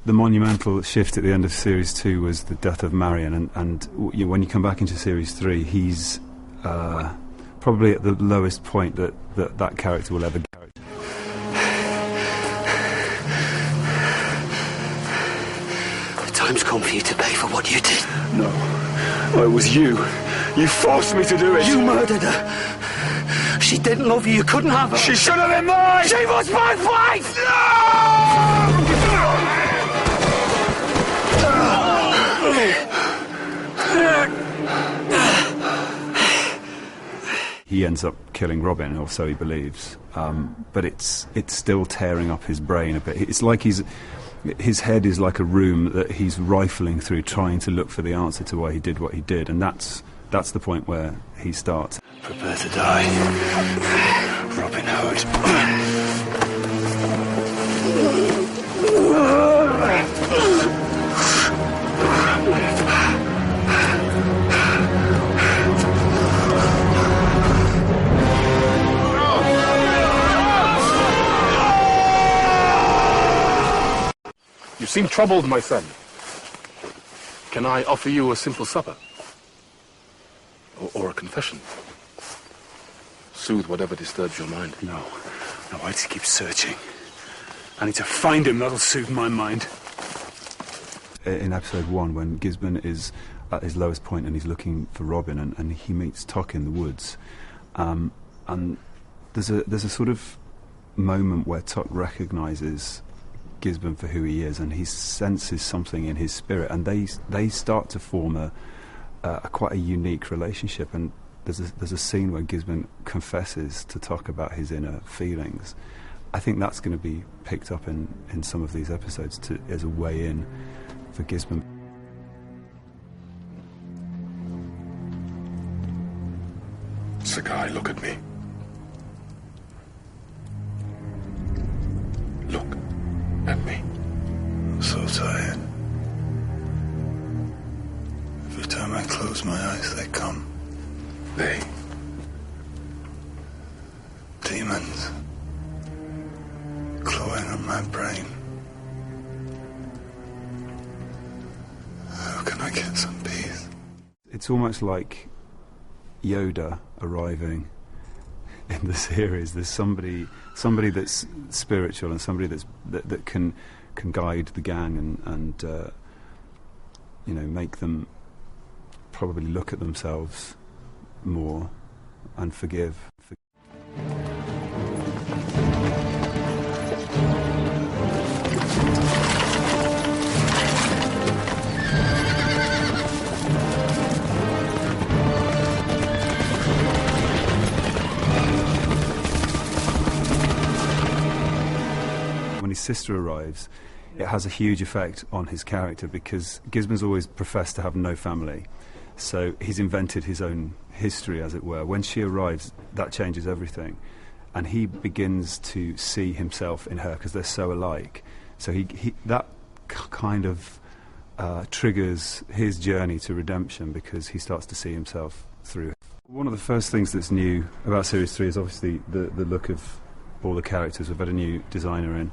the monumental shift at the end of Series 2 was the death of Marion, and when you come back into Series 3, he's probably at the lowest point that character will ever get. The time's come for you to pay for what you did. No, it was you. You forced me to do it. You murdered her. She didn't love you. You couldn't have her. She should have been mine. She was my wife. He ends up killing Robin, or so he believes. But it's still tearing up his brain a bit. It's like his head is like a room that he's rifling through, trying to look for the answer to why he did what he did, and that's the point where he starts. Prepare to die, Robin Hood. You seem troubled, my son. Can I offer you a simple supper? Or a confession? Soothe whatever disturbs your mind. No, I need to keep searching. I need to find him. That'll soothe my mind. In episode 1, when Gisborne is at his lowest point and he's looking for Robin, and he meets Tuck in the woods, and there's a sort of moment where Tuck recognises Gisborne for who he is, and he senses something in his spirit, and they start to form a quite a unique relationship. And there's a scene where Gisborne confesses to Tuck about his inner feelings. I think that's going to be picked up in some of these episodes as a way in for Gisborne. Sakai, look at me. Look at me. I'm so tired. Every time I close my eyes, they come. They? Demons. Clawing on my brain. How can I get some peace? It's almost like Yoda arriving in the series. There's somebody that's spiritual and somebody that can guide the gang and make them probably look at themselves more and forgive. When his sister arrives, it has a huge effect on his character, because Gisborne's always professed to have no family. So he's invented his own history, as it were. When she arrives, that changes everything. And he begins to see himself in her, because they're so alike. So that kind of triggers his journey to redemption, because he starts to see himself through it. One of the first things that's new about Series 3 is obviously the look of all the characters. We've had a new designer in.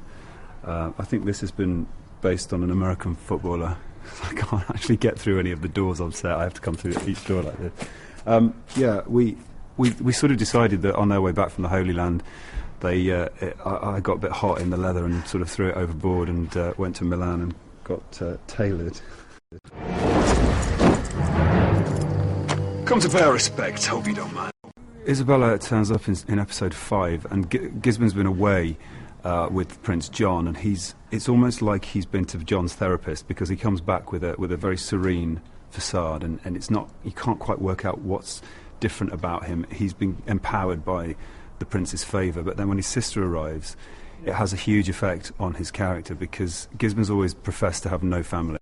I think this has been based on an American footballer. I can't actually get through any of the doors on set. I have to come through each door like this. We sort of decided that on their way back from the Holy Land, I got a bit hot in the leather and sort of threw it overboard and went to Milan and got tailored. Come to pay our respects, hope you don't mind. Isabella turns up in episode 5, and Gisborne's been away with Prince John, and it's almost like he's been to John's therapist, because he comes back with a very serene facade, and it's not, you can't quite work out what's different about him. He's been empowered by the prince's favour, but then when his sister arrives, it has a huge effect on his character, because Gisborne's always professed to have no family.